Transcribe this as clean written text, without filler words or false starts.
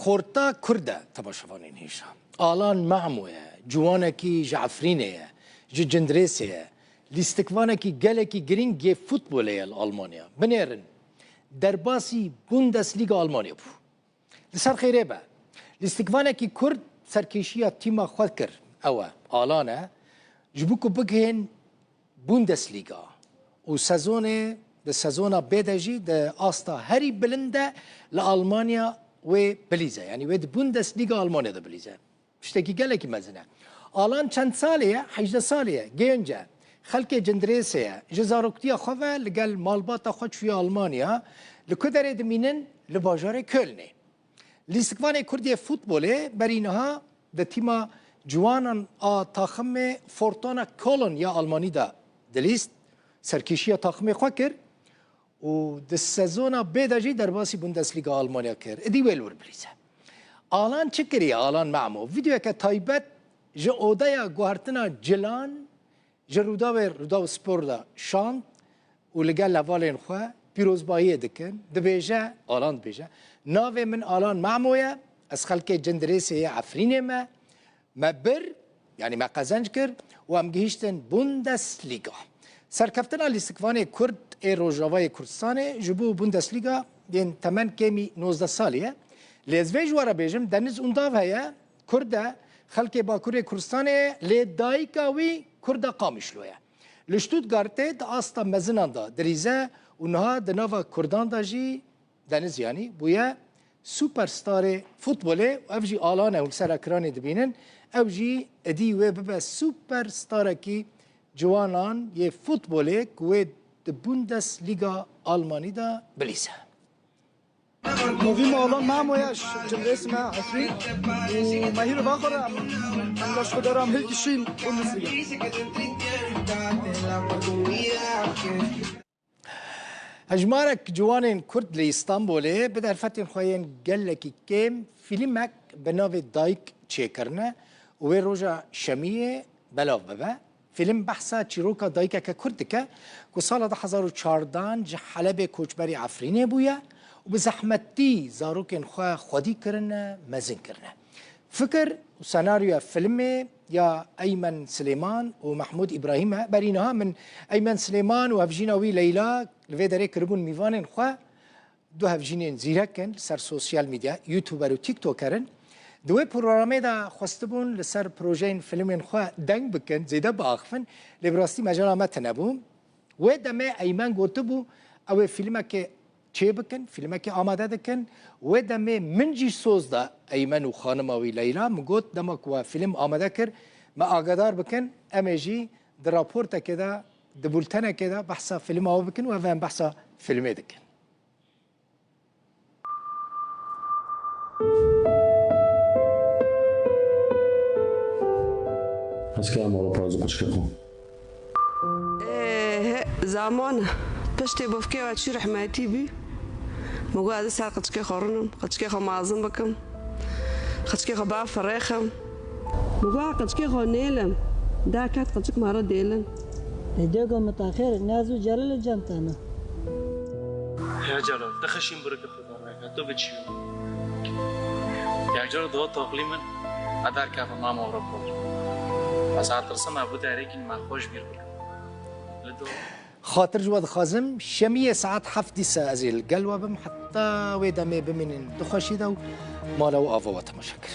خورتا کرده تماشاوانین هیشا آلان معموه جوانکی جعفرینه جندرسه لیستکوانکی گلکی گرینگ فوتبوله آلمانیا بنیرن در باسی بوندسلیگا آلمانیا بو لسر خیره با لیستکوانکی کرد سرکشی تیما خود کر اوه آلانه جبوکو بگهن بوندسلیگا و سزونه ده سزونا بدجی ده آستا هری بلنده لآلمانیا و بلیزه یعنی و ده بوندسلیگا آلمانیا ده بلیزه شتکی گلکی مزنه آلان چند سالیه 18 سالیه گینجه خلک جندریسه جزاروکتیا خواه لگل مالباتا خود شوی آلمانیا لکدره دمینن لباجار کلنه لیستکوان کردی فوتبوله برینها ده تیما جوانان تاخم فورتونا کولن یا آلمانی دا دلیست سرکشی تاخم خواه کر و ده سزونا بیداجی در باسی بوندسلیگا آلمانیا کر ادی ویلور بلیزه آلان چه کریه آلان معمو ویدیو که تایبت جه اودایا گوهرتنا جلان جه رودا و سپور دا شاند و لگل لوالین خواه پیروزبایی دکن ده بیجه آلان بیجه ناوه من آلان معمویه از خلک جندریسه عفرینه ما بر يعني ما قزنج كر وام جهشتن بوندسليغا سركفتنا لیستکوان کرد روجاوای کردستان جبو بوندسلیگا دین تمن کمی 19 سالیه لیزوی جوارا بیجم دنیز اونداو هیا کرده خلک باکوری کردستان لی دایکاوی کرده قامشلویه لشتوتگارته دا آستا مزنان دا دریزه اونها دناوا کردان دا جی دنیز یعنی بویا سوپرستار فوتبوله و افجی آلانه و سر اکرانی دبینن اوجی ادی و ببا سوپرستار کی جوانان یه فوتبوله که د بوندسلیگا آلمانی دا بلیزه مویم آلان معمویش جمعیس ما عفری و مهیر باخورم انگاش خودارم هلکشین بوندسلیگا هجمارك جوانين كرد لإسطنبول بدأ الفتن خوين قال لك كيم فيلمك بناوي دايك تشيكرنا وروجا شمية بلاف بابا فيلم بحثا تشيروكا دايكا ككردكا وصالة 2014 جحلب كوچبري عفريني بويا وبزحمتي زاروكين خوا خودي كرنا مزن كرنا فكر وسيناريو فيلم يا أيمن سليمان ومحمود إبراهيم برينها من أيمن سليمان وهفجيناوي ليلى لفيدري كربون ميفانين خوا دو هفجينين زيركن سر سوشيال ميديا يوتيوبر وتيك توكرن دوی پروگرامی دا خواستبون لسر پروژین فیلمین خواه دنگ بکن زیده باخفن لبراستی مجال آمد نبوم و دمه ایمان گوته بو او فیلمه که چه بکن فیلمه که آماده دکن و دمه منجی سوز دا ایمان و خانم اوی لیلا مگوت دمه که فیلم آماده کر ما آگادار بکن امیجی در راپورتا که دا در بولتنه که دا بحثا فیلم آو بکن و فهم بحثا فیلمه دکن از که امارا پرازو قچکه خون زمان پشتی بفکه و چی رحمتی بی مگو از سر قچکه خورنم قچکه خو معظم بکم قچکه خو با فرخم مگو قچکه خو نیلم دا کات قچک مارا دیلن دیگه متأخر نازو جلال جنتانا يا جلال تخشين بركة خدا تو بتشيو يا جلال دو تقليما أدار كافة ما موربو بس عطرسم أبو تاريكين ما خوش بير خاطر جواد خازم شمية ساعات حفتي سازيل قلوة بم حتى ويدا مي بمن دخشيدا وما لو أفوات مشاكل